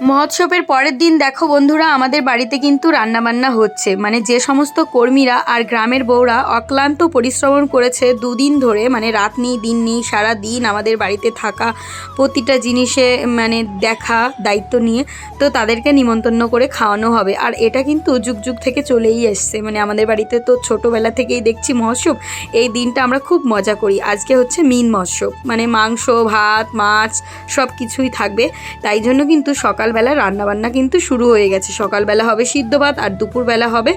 মহোৎসবের পরের দিন দেখো বন্ধুরা, আমাদের বাড়িতে কিন্তু রান্নাবান্না হচ্ছে। মানে যে সমস্ত কর্মীরা আর গ্রামের বউরা অক্লান্ত পরিশ্রম করেছে দুদিন ধরে, মানে রাত নেই দিন নেই সারা দিন আমাদের বাড়িতে থাকা, প্রতিটা জিনিসে মানে দেখা দায়িত্ব নিয়ে, তো তাদেরকে নিমন্ত্রণ করে খাওয়ানো হবে। আর এটা কিন্তু যুগ যুগ থেকে চলেই এসছে। মানে আমাদের বাড়িতে তো ছোটোবেলা থেকেই দেখছি মহোৎসব, এই দিনটা আমরা খুব মজা করি। আজকে হচ্ছে মিন মহোৎসব, মানে মাংস ভাত মাছ সব কিছুই থাকবে। তাই জন্য কিন্তু সকালবেলা রান্নাবান্না কিন্তু শুরু হয়ে গেছে। সকালবেলা হবে সিদ্ধ ভাত আর দুপুরবেলা হবে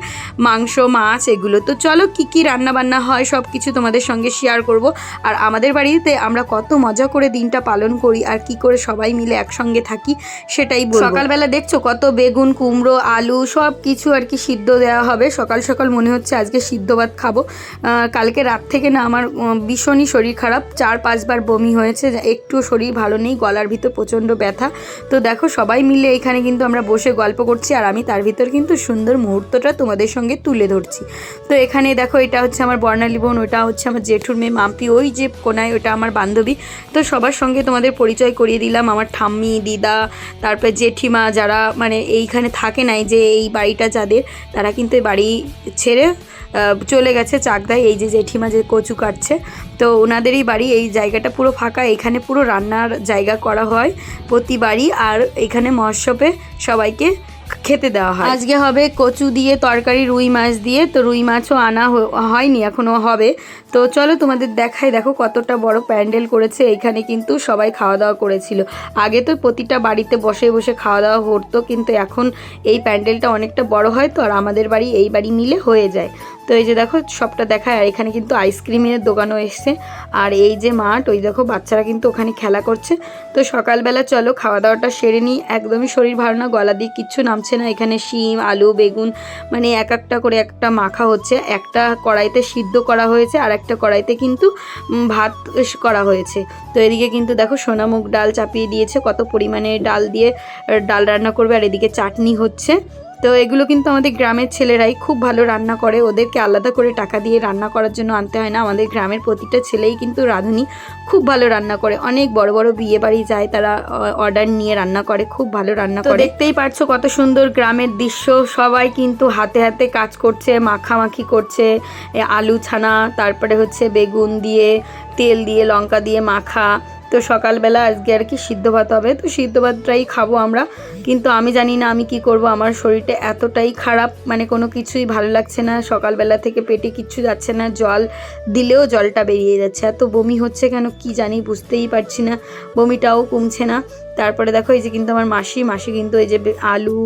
মাংস মাছ এগুলো। তো চলো কি কি রান্নাবান্না হয় সব কিছু তোমাদের সঙ্গে শেয়ার করব। আর আমাদের বাড়িতে আমরা কত মজা করে দিনটা পালন করি আর কি করে সবাই মিলে একসঙ্গে থাকি সেটাই বলবো। সকালবেলা দেখছো কত বেগুন কুমড়ো আলু সব কিছু আর কি সিদ্ধ দেওয়া হবে। সকাল সকাল মনে হচ্ছে আজকে সিদ্ধ ভাত খাবো। কালকে রাত থেকে না আমার ভীষণই শরীর খারাপ, 4-5 বার বমি হয়েছে, একটু শরীর ভালো নেই, গলার ভিতর প্রচণ্ড ব্যথা। তো দেখো সবাই মিলে এখানে কিন্তু আমরা বসে গল্প করছি আর আমি তার ভিতর কিন্তু সুন্দর মুহূর্তটা তোমাদের সঙ্গে তুলে ধরছি। তো এখানে দেখো এটা হচ্ছে আমার বর্ণালী বোন, ওটা হচ্ছে আমার জেঠুর মেয়ে মাম্পি, ওই যে কোনায় ওটা আমার বান্ধবী। তো সবার সঙ্গে তোমাদের পরিচয় করিয়ে দিলাম। আমার ঠাম্মি দিদা তারপরে জেঠিমা যারা মানে এইখানে থাকে নাই, যে এই বাড়িটা যাদের, তারা কিন্তু এই বাড়ি ছেড়ে চলে গেছে চাকদায়। এই যে জেঠিমা যে কচু কাটছে, তো ওনাদেরই বাড়ি। এই জায়গাটা পুরো ফাঁকা, এখানে পুরো রান্নার জায়গা করা হয় প্রতিবারই। আর এখানে মহোৎসবে সবাইকে খেতে দেওয়া হয়। আজকে হবে কচু দিয়ে তরকারি রুই মাছ দিয়ে, তো রুই মাছও আনা হয়নি, এখনও হবে। তো চলো তোমাদের দেখাই, দেখো কতটা বড় প্যান্ডেল করেছে। এইখানে কিন্তু সবাই খাওয়া দাওয়া করেছিল। আগে তো প্রতিটা বাড়িতে বসে বসে খাওয়া দাওয়া হতো, কিন্তু এখন এই প্যান্ডেলটা অনেকটা বড় হয় তো, আর আমাদের বাড়ি এই বাড়ি মিলে হয়ে যায়। তো এই যে দেখো সবটা দেখায়। আর এখানে কিন্তু আইসক্রিমের দোকানও এসছে। আর এই যে মাঠ, ওই দেখো বাচ্চারা কিন্তু ওখানে খেলা করছে। তো সকালবেলা চলো খাওয়া দাওয়াটা সেরে নিই। একদমই শরীর ভালো না, গলা দিয়ে কিচ্ছু নামছে না। এখানে শিম আলু বেগুন মানে এক একটা করে একটা মাখা হচ্ছে। একটা কড়াইতে সিদ্ধ করা হয়েছে আর একটা কড়াইতে কিন্তু ভাত করা হয়েছে। তো এদিকে কিন্তু দেখো সোনামুগ ডাল চাপিয়ে দিয়েছে, কত পরিমাণে ডাল দিয়ে ডাল রান্না করবে। আর এদিকে চাটনি হচ্ছে। তো এগুলো কিন্তু আমাদের গ্রামের ছেলেরাই খুব ভালো রান্না করে, ওদেরকে আলাদা করে টাকা দিয়ে রান্না করার জন্য আনতে হয় না। আমাদের গ্রামের প্রতিটা ছেলেই কিন্তু রাঁধুনি, খুব ভালো রান্না করে। অনেক বড় বড় বিয়ে বাড়ি যায়, তারা অর্ডার নিয়ে রান্না করে, খুব ভালো রান্না করে। দেখতেই পারছো কত সুন্দর গ্রামের দৃশ্য। সবাই কিন্তু হাতে হাতে কাজ করছে, মাখামাখি করছে। আলু ছানা, তারপরে হচ্ছে বেগুন দিয়ে তেল দিয়ে লঙ্কা দিয়ে মাখা। তো সকালবেলা আজকে আর কি সিদ্ধ ভাত হবে, তো সিদ্ধ ভাতটাই খাবো আমরা। কিন্তু আমি জানি না আমি কি করব, আমার শরীরটা এতটাই খারাপ, মানে কোনো কিছুই ভালো লাগছে না। সকালবেলা থেকে পেটে কিচ্ছু যাচ্ছে না, জল দিলেও জলটা বেরিয়ে যাচ্ছে। এত বমি হচ্ছে কেন কি জানি, বুঝতেই পারছি না, বমিটাও কমছে না। তারপরে দেখো এই যে কিন্তু আমার মাসি কিন্তু এই যে আলু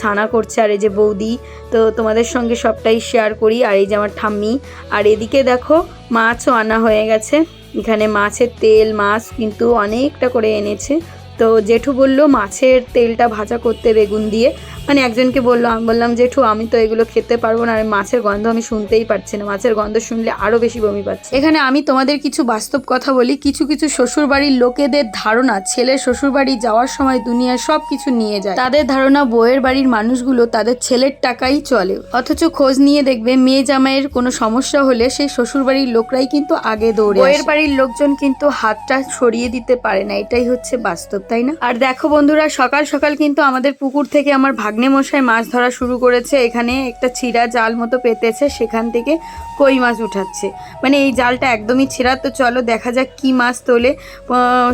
ছানা করছে, আর এই যে বৌদি। তো তোমাদের সঙ্গে সবটাই শেয়ার করি। আর এই যে আমার ঠাম্মি। আর এদিকে দেখো মাছও আনা হয়ে গেছে। এখানে মাছের তেল মাছ কিন্তু অনেকটা করে এনেছে। তো জেঠু বলল মাছের তেলটা ভাজা করতে বেগুন দিয়ে। মানে একজনকে বললো, আমি বললাম জেঠু আমি তো এগুলো খেতে পারবো না, আর মাছের গন্ধ আমি শুনতেই পারছি না, মাছের গন্ধ শুনলে আরও বেশি বমি পাচ্ছে। এখানে আমি তোমাদের কিছু বাস্তব কথা বলি। কিছু কিছু শ্বশুরবাড়ির লোকেদের ধারণা ছেলে শ্বশুরবাড়ি যাওয়ার সময় দুনিয়ার সব কিছু নিয়ে যায়। তাদের ধারণা বউয়ের বাড়ির মানুষগুলো তাদের ছেলের টাকাই চলে, অথচ খোঁজ নিয়ে দেখবে মেয়ে জামাইয়ের কোনো সমস্যা হলে সেই শ্বশুরবাড়ির লোকরাই কিন্তু আগে দৌড়ে। বউয়ের বাড়ির লোকজন কিন্তু হাতটা সরিয়ে দিতে পারে না, এটাই হচ্ছে বাস্তব, তাই না? আর দেখো বন্ধুরা, সকাল সকাল কিন্তু আমাদের পুকুর থেকে আমার ভাগ্নে মশাই মাছ ধরা শুরু করেছে। এখানে একটা ছিঁড়া জাল মতো পেতেছে, সেখান থেকে কই মাছ উঠাচ্ছে। মানে এই জালটা একদমই ছেঁড়া। তো চলো দেখা যাক কি মাছ তোলে।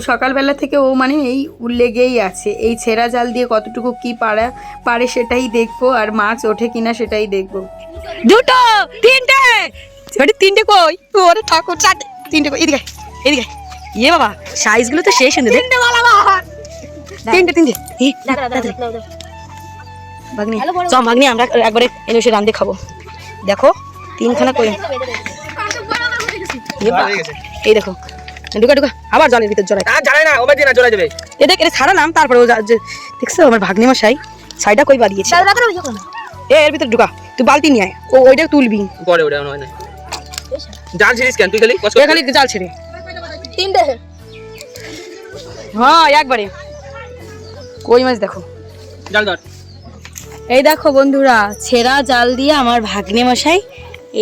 সকালবেলা থেকে ও মানে এই লেগেই আছে, এই ছেঁড়া জাল দিয়ে কতটুকু কি পারে সেটাই দেখবো, আর মাছ ওঠে কিনা সেটাই দেখবো। দুটো তিনটে কই, ওরে ঠাকুর চারটে তিনটে কই, এদিকে এদিকে। ইয়ে বাবা সাইজগুলো তো শেষ সুন্দর। তিনটে ভাগ্নি চম ভাগ্নি, আমরা একবারে এনে এসে রান্ধে খাবো। দেখো তিনখানা কই, এই দেখো ঢুকা ঢুকা আবার জলের ভিতর জড়াই না, এদের ছাড়া নাম। তারপরে দেখছো আমার ভাগ্নি মশাই ছাইটা কই বাড়িয়েছে, এর ভিতর ঢুকা। তুই বালতি নিয়ে আয়, ওইটা তুলবি পরে। ওটা হয় না, জাল ছিড়িস কেন তুই? খালি জাল ছেড়ে তিনটে, হ্যাঁ একবারে কই মাছ। দেখো জাল ধর, এই দেখো বন্ধুরা ছেঁড়া জাল দিয়ে আমার ভাগ্নে মশাই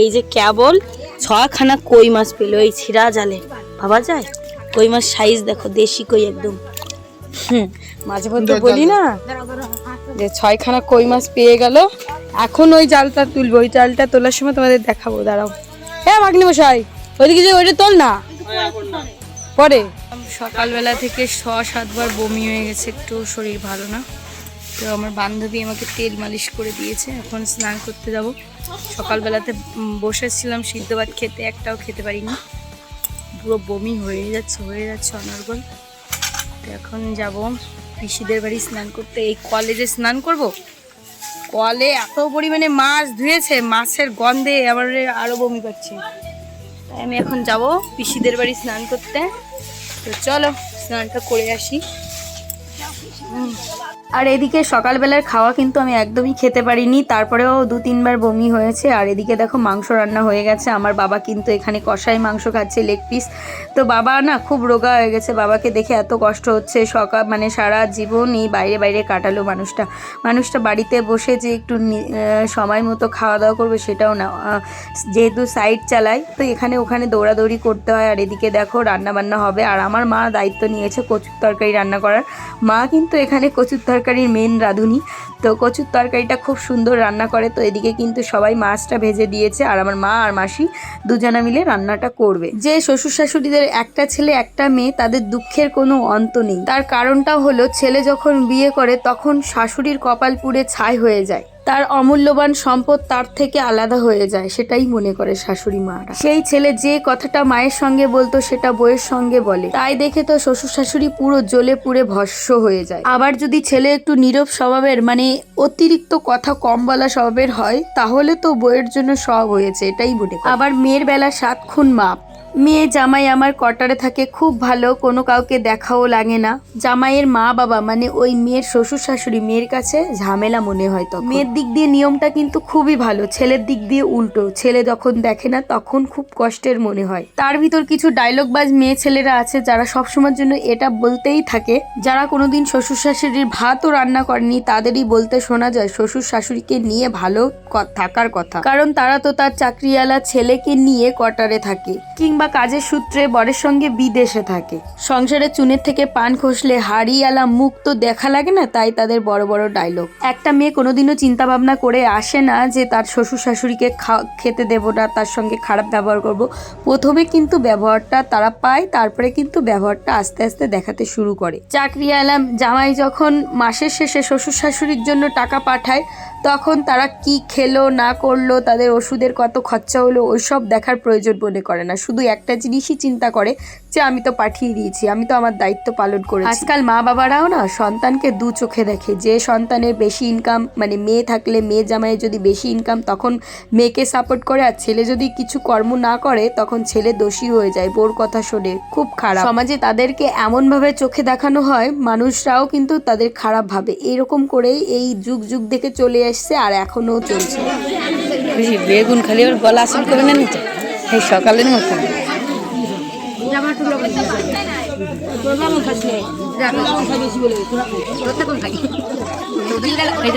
এই যে কেবল 6খানা কই মাছ পেল এই ছিঁড়া জালে। ভাবা যায়? কই মাছ সাইজ দেখো, দেশি কই একদম। মাঝে মধ্যে বলি না যে 6খানা কই মাছ পেয়ে গেল, এখন ওই জালটা তুলবো, ওই জালটা তোলার সময় তোমাদের দেখাবো। দাঁড়াও, হ্যাঁ মাগনি মশাই ওইদিকে যে ওইটা তোল না পরে। সকালবেলা থেকে 6-7 বার বমি হয়ে গেছে, একটু শরীর ভালো না। তো আমার বান্ধবী আমাকে তেল মালিশ করে দিয়েছে, এখন স্নান করতে যাব। সকালবেলাতে বসেছিলাম সিদ্ধ ভাত খেতে, একটাও খেতে পারিনি, পুরো বমি হয়ে যাচ্ছে অনর্গল। তো এখন যাব পিসিদের বাড়ি স্নান করতে। এই কলেজে স্নান করব, কলে এত পরিমাণে মাছ ধুয়েছে, মাছের গন্ধে আবার আরও বমি পাচ্ছে। তাই আমি এখন যাব পিসিদের বাড়ি স্নান করতে। তো চলো স্নানটা করে আসি। আর এদিকে সকালবেলার খাওয়া কিন্তু আমি একদমই খেতে পারিনি, তারপরেও 2-3 বার বমি হয়েছে। আর এদিকে দেখো মাংস রান্না হয়ে গেছে। আমার বাবা কিন্তু এখানে কষাই মাংস খাচ্ছে, লেগ পিস। তো বাবা না খুব রোগা হয়ে গেছে, বাবাকে দেখে এত কষ্ট হচ্ছে। মানে সারা জীবন এই বাইরে কাটালো মানুষটা বাড়িতে বসে যে একটু সময় মতো খাওয়া দাওয়া করবে সেটাও না, যেহেতু সাইড চালায় তো এখানে ওখানে দৌড়াদৌড়ি করতে হয়। আর এদিকে দেখো রান্না বান্না হবে, আর আমার মা দায়িত্ব নিয়েছে কচুর তরকারি রান্না করার। মা কিন্তু এখানে কচুর তরকারির মেন রাঁধুনি, তো কচুর তরকারিটা খুব সুন্দর রান্না করে। তো এদিকে কিন্তু সবাই মাছটা ভেজে দিয়েছে, আর আমার মা আর মাসি দুজনা মিলে রান্নাটা করবে। যে শ্বশুর শাশুড়িদের একটা ছেলে একটা মেয়ে, তাদের দুঃখের কোনো অন্ত নেই। তার কারণটা হলো ছেলে যখন বিয়ে করে তখন শাশুড়ির কপাল পুড়ে ছাই হয়ে যায়, তার অমূল্যবান সম্পদ তার থেকে আলাদা হয়ে যায়, সেটাই মনে করে শাশুড়ি মারা। সেই ছেলে যে কথাটা মায়ের সঙ্গে বলতো সেটা বউয়ের সঙ্গে বলে, তাই দেখে তো শ্বশুর শাশুড়ি পুরো জ্বলে পুড়ে ভস্ম হয়ে যায়। আবার যদি ছেলে একটু নীরব স্বভাবের, মানে অতিরিক্ত কথা কম বলা স্বভাবের হয়, তাহলে তো বউয়ের জন্য সব হয়েছে, এটাই মনে করে। আবার মেয়ের বেলা 7 খুন মাপ। মেয়ে জামাই আমার কোয়ার্টারে থাকে, খুব ভালো, কোনো কাউকে দেখাও লাগে না। জামাইয়ের মা বাবা মানে ওই মেয়ের শ্বশুর শাশুড়ি মেয়ের কাছে ঝামেলা মনে হয়। তো মেয়ের দিক দিয়ে নিয়মটা কিন্তু খুবই ভালো, ছেলের দিক দিয়ে উল্টো। ছেলে যখন দেখে না তখন খুব কষ্টের মনে হয়। তার ভিতর কিছু ডায়লগবাজ মেয়ে ছেলেরা আছে যারা সবসময়ের জন্য এটা বলতেই থাকে, যারা কোনোদিন শ্বশুর শাশুড়ির ভাতও রান্না করেনি তাদেরই বলতে শোনা যায় শ্বশুর শাশুড়িকে নিয়ে ভালো থাকার কথা, কারণ তারা তো তার চাকরিওয়ালা ছেলেকে নিয়ে কোয়ার্টারে থাকে, কিংবা কাজের সূত্রে বরের সঙ্গে বিদেশে থাকে। সংসারে চুনের থেকে পান খসলে হাড়িওয়ালা মুখ তো দেখা লাগে না, তাই তাদের বড় বড় ডায়লগ। একটা মেয়ে কোনোদিনও চিন্তা ভাবনা করে আসে না যে তার শ্বশুর শাশুড়িকে খেতে দেবো না, তার সঙ্গে খারাপ ব্যবহার করব। প্রথমে কিন্তু ব্যবহারটা তারা পায়, তারপরে কিন্তু ব্যবহারটা আস্তে আস্তে দেখাতে শুরু করে। চাকরিওয়ালা জামাই যখন মাসের শেষে শ্বশুর শাশুড়ির জন্য টাকা পাঠায়, তখন তারা কি খেলো না করলো, তাদের ওষুধের কত খরচা হলো, ওইসব দেখার প্রয়োজন মনে করে না। শুধু একটা জিনিসই চিন্তা করে যে আমি তো পাঠিয়ে দিয়েছি, আমি তো আমার দায়িত্ব পালন করেছি। আজকাল মা বাবারাও না সন্তানকে দু চোখে দেখে। যে সন্তানের বেশি ইনকাম, মানে মেয়ে থাকলে মেয়ে জামাইয়ের যদি বেশি ইনকাম তখন মেয়েকে সাপোর্ট করে, আর ছেলে যদি কিছু কর্ম না করে তখন ছেলে দোষী হয়ে যায়, বোর কথা শোনে। খুব খারাপ সমাজে তাদেরকে এমনভাবে চোখে দেখানো হয়, মানুষরাও কিন্তু তাদের খারাপ ভাবে। এরকম করেই এই যুগ যুগ থেকে চলে আসছে আর এখনো চলছে। বেগুন খালি ওর গলা আসল করে নেন তো এই সকালের মতো।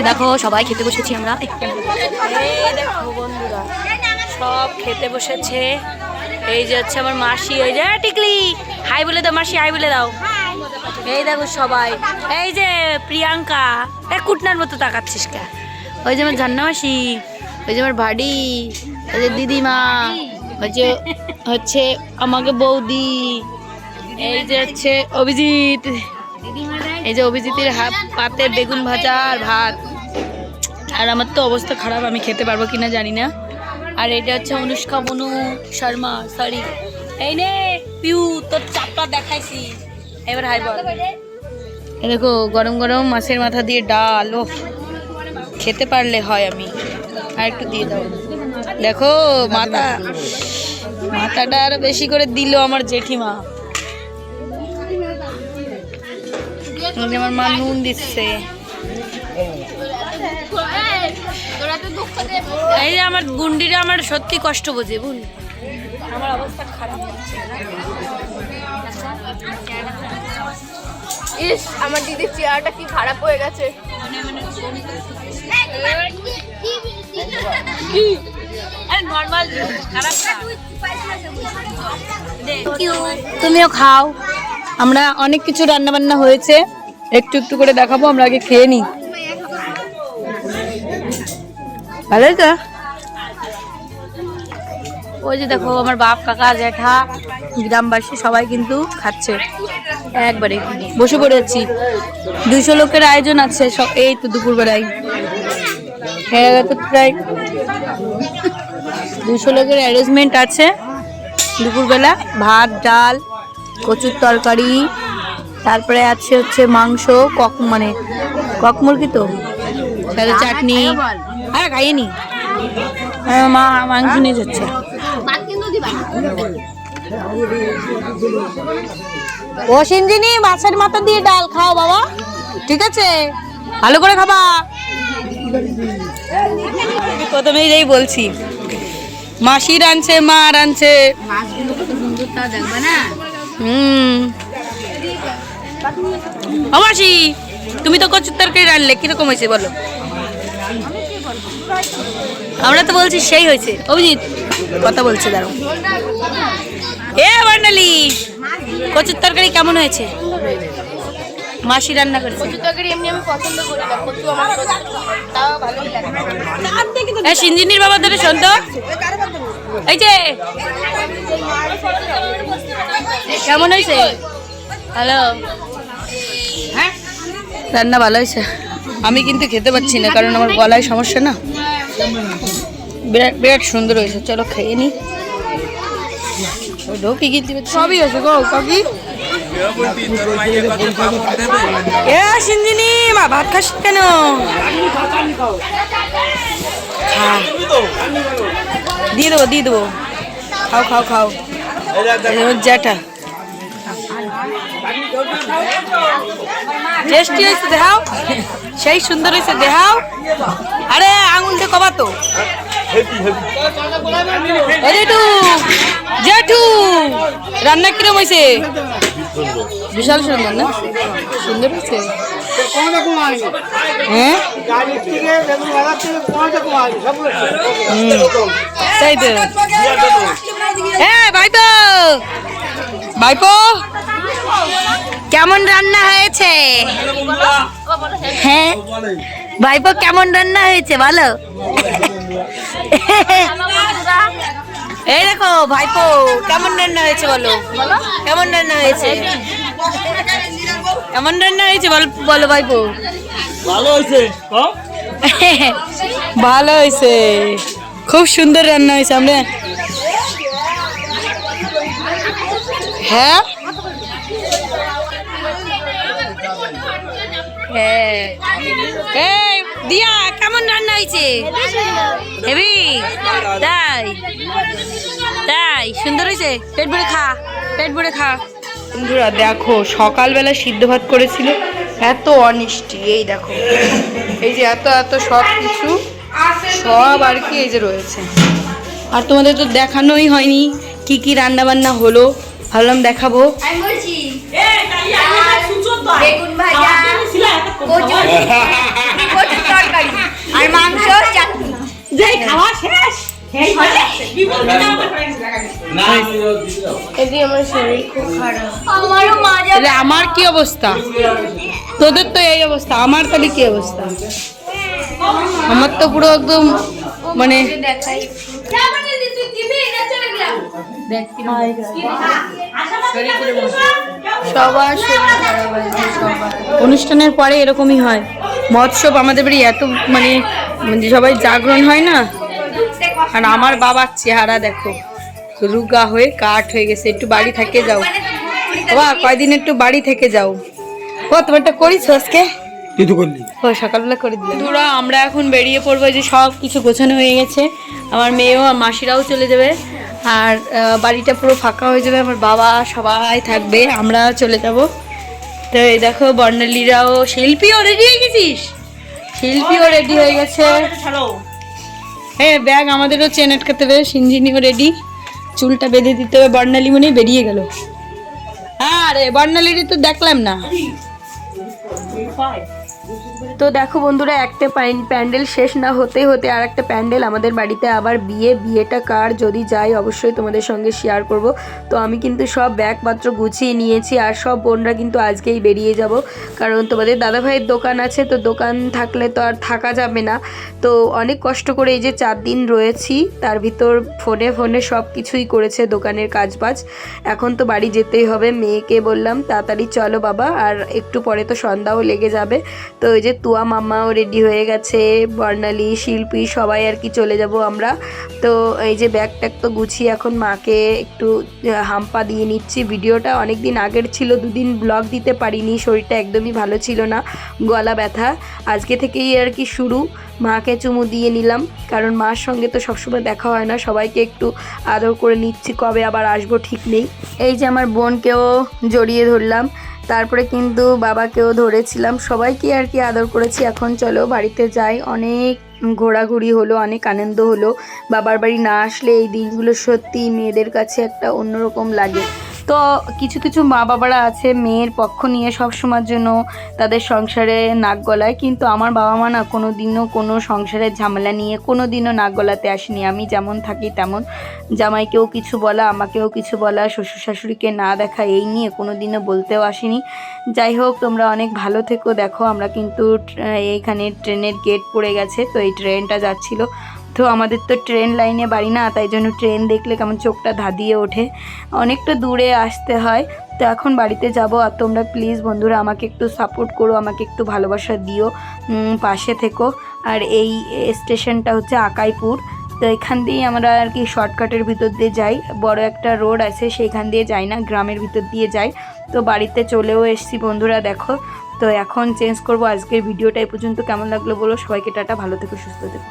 দেখো সবাই খেতে বসেছি আমরা, দেখো বন্ধুরা সব খেতে বসেছে। এই যে হচ্ছে আমার মাসি, এই যে টিকলি হাই বলে দাও মাসি, হাই বলে দাও। এই দেখো সবাই, এই যে প্রিয়াঙ্কা, কুটনার মতো তাকাচ্ছিস কে? ওই যে আমার ঝান্না মাসি, ওই যে আমার ভাডি, ওই যে দিদিমা, ওই যে হচ্ছে আমাকে বৌদি, এই যে হচ্ছে অভিজিৎ, এই যে অভিজিতের পাতে বেগুন ভাজা আর ভাত। আর আমার তো অবস্থা খারাপ, আমি খেতে পারবো কিনা জানি না। আর এটা হচ্ছে অনুষ্কা মনু শর্মা, সরি এই নে পিউ, তোর চাপটা দেখাইছি, এবার হাই বল। এই দেখো গরম গরম মাছের মাথা দিয়ে ডাল, ও খেতে পারলে হয়। আমি আর একটু দিয়ে দাও। দেখো মাথাটা আরো বেশি করে দিল আমার জেঠিমা। আমার মা নুন দিচ্ছে। এই যে আমার গুন্ডিরা আমার সত্যি কষ্ট বোঝে, বুঝলি আমার অবস্থা খারাপ। ইস, আমার দিদির চেয়ারটা কি খারাপ হয়ে গেছে। তুমিও খাও। আমরা অনেক কিছু রান্না বান্না হয়েছে, একটু একটু করে দেখাবো, আমরা আগে খেয়ে নিই। ভালো তো? ওই যে দেখো আমার বাপ, কাকা, জ্যাঠা, গ্রামবাসী সবাই কিন্তু খাচ্ছে একবারে। বসে পড়ে যাচ্ছি, 200 লোকের আয়োজন আছে সব। এই তো দুপুরবেলায় হয়ে গেছে প্রায় 200 লোকের অ্যারেঞ্জমেন্ট আছে দুপুরবেলা। ভাত, ডাল, কচুর তরকারি, তারপরে আছে হচ্ছে মাংস, মানে কক মুরগি তো, সাথে চাটনি। আরে খাইনি, মা মাংস নিয়ে যাচ্ছে। ও সিঞ্জিনি, মাছের মাথা দিয়ে ডাল খাও বাবা, ঠিক আছে? ভালো করে খাবা। প্রথমেই যাই বলছি, মাসি রাঁধছে, মা রাঁধছে। ও মাসি, তুমি তো কচুর তরকারি রান্নলে, কিরকম হয়েছে বলো? আমরা তো বলছি সেই হয়েছে। অভিজিৎ কথা বলছে, দাঁড়ো। এ বর্ণালী, কচুর তরকারি কেমন হয়েছে? মাসি রান্না করেছে। কচুর তরকারি এমনি আমি পছন্দ করি না, কচু আমার তাও ভালোই লাগে। সিঞ্জিনির বাবা ধরে শোন তো, এই যে কেমন হয়েছে? হ্যালো, হ্যাঁ রান্না ভালো হয়েছে। আমি কিন্তু খেতে পাচ্ছি না, কারণ আমার গলায় সমস্যা না। বিরাট বিরাট সুন্দর হয়েছে। চলো খেয়ে নি। সবই আছে গো কাকি। এ সিঞ্জিনি, মা ভাত খাস কেন? দিয়ে দেবো, দিয়ে দেবো। খাও খাও খাও। জ্যাঠা টেস্টি হয়েছে, দেখাও। সেই সুন্দর হয়েছে, দেখাও। আরে আঙুল দিয়ে কবা তো। জেঠু, জেঠু রান্না কিরম হয়েছে? বিশাল সুন্দর না? সুন্দর হয়েছে। হ্যাঁ তাই তো। হ্যাঁ ভাইপো, ভাইপো কেমন রান্না হয়েছে? হ্যাঁ ভাইপো কেমন রান্না হয়েছে বলো? এই দেখো ভাইপো কেমন রান্না হয়েছে বলো? কেমন রান্না হয়েছে? কেমন রান্না হয়েছে বলো ভাইপো? ভালো হয়েছে, ভালো হয়েছে, খুব সুন্দর রান্না হয়েছে। আমরা হ্যাঁ এই দিয়া কেমন রান্না হয়েছে? হেবি, তাই তাই সুন্দর হয়েছে। পেট ভরে খা, পেট ভরে খা। বন্ধুরা দেখো, সকালবেলা সিদ্ধ ভাত করেছিল, এত অনিষ্টি। এই দেখো, এই যে এত এত সব কিছু সব আর কি এই যে রয়েছে। আর তোমাদের তো দেখানোই হয়নি কি কি রান্না বান্না হলো, ভাবলাম দেখাবো। বেগুন ভাজা, কচুর তরকারি আর মাংস, চাটনি। যেই খাওয়া শেষ আমার শরীর খুব খারাপ। আমারও মাজা। তাহলে আমার কি অবস্থা? তোদের তো এই অবস্থা, আমার তাহলে কি অবস্থা? আমার তো পুরো একদম মানে সবার শরীর খারাপ হয়েছে, সবার। অনুষ্ঠানের পরে এরকমই হয়। মৎসব আমাদের বাড়ি এত মানে সবাই জাগরণ হয় না। আর আমার বাবার চেহারা দেখো, রুগা হয়ে কাঠ হয়ে গেছে। একটু বাড়ি থেকে যাও বাবা, কয়দিন একটু বাড়ি থেকে যাও। ও তোমারটা করিস আজকে? ও সকালবেলা করে দিলাম। বন্ধুরা আমরা এখন বেরিয়ে পড়বো, যে সব কিছু গোছানো হয়ে গেছে। আমার মেয়েও আর মাসিরাও চলে যাবে, আর বাড়িটা পুরো ফাঁকা হয়ে যাবে। আমার বাবা সবাই থাকবে, আমরা চলে যাব। তো এই দেখো বর্ণালীরাও, শিল্পীও রেডি হয়ে গেছিস? শিল্পীও রেডি হয়ে গেছে। হ্যাঁ ব্যাগ আমাদেরও চেন আটকাতে হবে। সিঞ্জিনিও রেডি, চুলটা বেঁধে দিতে হবে। বর্ণালী মনে বেরিয়ে গেল। আরে বর্ণালীর তো দেখলাম না। তো দেখো বন্ধুরা, একটা প্যান্ডেল শেষ না হতে হতে আর একটা প্যান্ডেল, আমাদের বাড়িতে আবার বিয়েটা কার যদি যাই অবশ্যই তোমাদের সঙ্গে শেয়ার করব। তো আমি কিন্তু সব ব্যাগপত্র গুছিয়ে নিয়েছি আর সব বোনরা কিন্তু আজকেই বেরিয়ে যাব, কারণ তোমাদের দাদাভাইয়ের দোকান আছে, তো দোকান থাকলে তো আর থাকা যাবে না। তো অনেক কষ্ট করে এই যে 4 দিন রয়েছি, তার ভিতর ফোনে সব কিছুই করেছে দোকানের কাজবাজ। এখন তো বাড়ি যেতেই হবে। মেয়েকে বললাম তাড়াতাড়ি চলো বাবা, আর একটু পরে তো সন্ধ্যাও লেগে যাবে। তো ওই যে তুয়া মামাও রেডি হয়ে গেছে, বর্ণালী, শিল্পী সবাই আর কি চলে যাব আমরা। তো এই যে ব্যাগ ট্যাগ তো গুছিয়ে এখন মাকে একটু হাম্পা দিয়ে নিচ্ছি। ভিডিওটা অনেক দিন আগের ছিল, 2 দিন ব্লগ দিতে পারিনি, শরীরটা একদমই ভালো ছিল না, গলা ব্যথা। আজকে থেকেই আর কি শুরু। মাকে চুমু দিয়ে নিলাম, কারণ মার সঙ্গে তো সবসময় দেখা হয় না, সবাইকে একটু আদর করে নিচ্ছি, কবে আবার আসবো ঠিক নেই। এই যে আমার বোনকেও জড়িয়ে ধরলাম, তারপরে কিন্তু বাবাকেও ধরেছিলাম, সবাইকে আর কি আদর করেছি। এখন চলো বাড়িতে যাই। অনেক ঘোরাঘুরি হলো, অনেক আনন্দ হলো। বাবার বাড়ি না আসলে এই দিনগুলো সত্যি মেয়েদের কাছে একটা অন্যরকম লাগে। তো কিছু কিছু মা বাবারা আছে মেয়ের পক্ষ নিয়ে সব সময়ের জন্য তাদের সংসারে নাক গলায়, কিন্তু আমার বাবা মা না কোনো দিনও কোনো সংসারের ঝামেলা নিয়ে কোনো দিনও নাক গলাতে আসেনি। আমি যেমন থাকি তেমন, জামাইকেও কিছু বলা, আমাকেও কিছু বলা, শ্বশুর শাশুড়িকে না দেখা, এই নিয়ে কোনো দিনও বলতেও আসেনি। যাই হোক, তোমরা অনেক ভালো থেকো। দেখো আমরা কিন্তু এইখানে ট্রেনের গেট পড়ে গেছে, তো এই ট্রেনটা যাচ্ছিলো। তো আমাদের তো ট্রেন লাইনে বাড়ি না, তাই জন্য ট্রেন দেখলে কেমন চোখটা ধাঁধিয়ে ওঠে, অনেকটা দূরে আসতে হয়। তো এখন বাড়িতে যাব। আর তোমরা প্লিজ বন্ধুরা আমাকে একটু সাপোর্ট করো, আমাকে একটু ভালোবাসা দিও, পাশে থেকো। আর এই স্টেশনটা হচ্ছে আকাইপুর। তো এখান দিয়েই আমরা আর কি শর্টকাটের ভিতর দিয়ে যাই, বড় একটা রোড আছে সেইখান দিয়ে যাই না, গ্রামের ভিতর দিয়ে যাই। তো বাড়িতে চলেও এসেছি বন্ধুরা দেখো। তো এখন চেঞ্জ করব। আজকের ভিডিওটা এই পর্যন্ত কেমন লাগলো বলো, সবাইকে টাটা, ভালো থেকো, সুস্থ থেকো।